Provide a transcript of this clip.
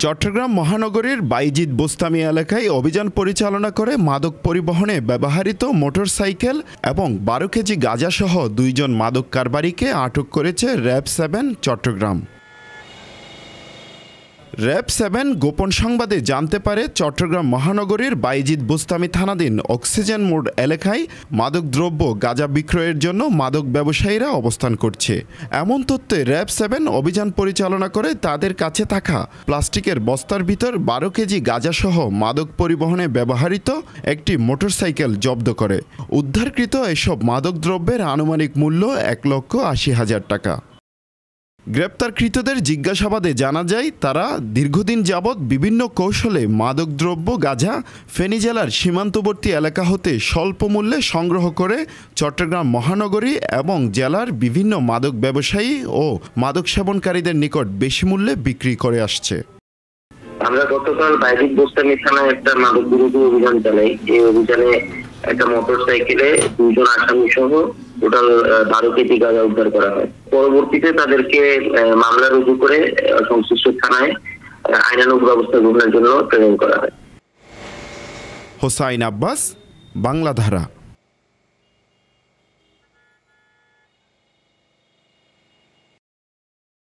চট্টগ্রাম মহানগরীর বাইজিদ বোস্তামি এলাকায় অভিযান পরিচালনা করে মাদক পরিবহনে ব্যবহৃত মোটরসাইকেল এবং 12 কেজি গাঁজাসহ 2 জন মাদক কারবারিকে আটক করেছে র‍্যাব-7 চট্টগ্রাম। র‍্যাব-7 গোপন সংবাদে জানতে পারে চট্টগ্রাম মহানগরীর বাইজিদ বোস্তামি থানাধীন অক্সিজেন মোড় এলাকায় মাদকদ্রব্য গাঁজা বিক্রয়ের জন্য মাদক ব্যবসায়ীরা অবস্থান করছে। এমন তথ্যে র‍্যাব-7 অভিযান পরিচালনা করে তাদের কাছে থাকা প্লাস্টিকের বস্তার ভিতর 12 কেজি গাঁজাসহ মাদক পরিবহনে ব্যবহৃত একটি মোটরসাইকেল জব্দ করে। উদ্ধারকৃত এসব মাদকদ্রব্যের আনুমানিক মূল্য 1,80,000 টাকা। গ্রেপ্তারকৃতদের জিজ্ঞাসাবাদে জানা যায়, তারা দীর্ঘদিন যাবৎ বিভিন্ন কৌশলে মাদকদ্রব্য গাঁজা ফেনী জেলার সীমান্তবর্তী এলাকা হতে স্বল্প মূল্যে সংগ্রহ করে চট্টগ্রাম মহানগরী এবং জেলার বিভিন্ন মাদক ব্যবসায়ী ও মাদক সেবনকারীদের নিকট বেশি মূল্যে বিক্রি করে আসছে। আমরা গতকাল বাইজিদ বোস্তামি থানায় একটা মাদক বিরোধী অভিযান চালাই। এই অভিযানে একটা মোটরসাইকেলে 2 জন আসামি সহ টোটাল 12 কেজি গাঁজা উদ্ধার করা হয়। পরবর্তীতে তাদেরকে মামলা রুজু করে সংশ্লিষ্ট থানায় আইনানুগ ব্যবস্থা গ্রহণের জন্য প্রেরণ করা হয়। হোসাইন আব্বাস, বাংলাধারা।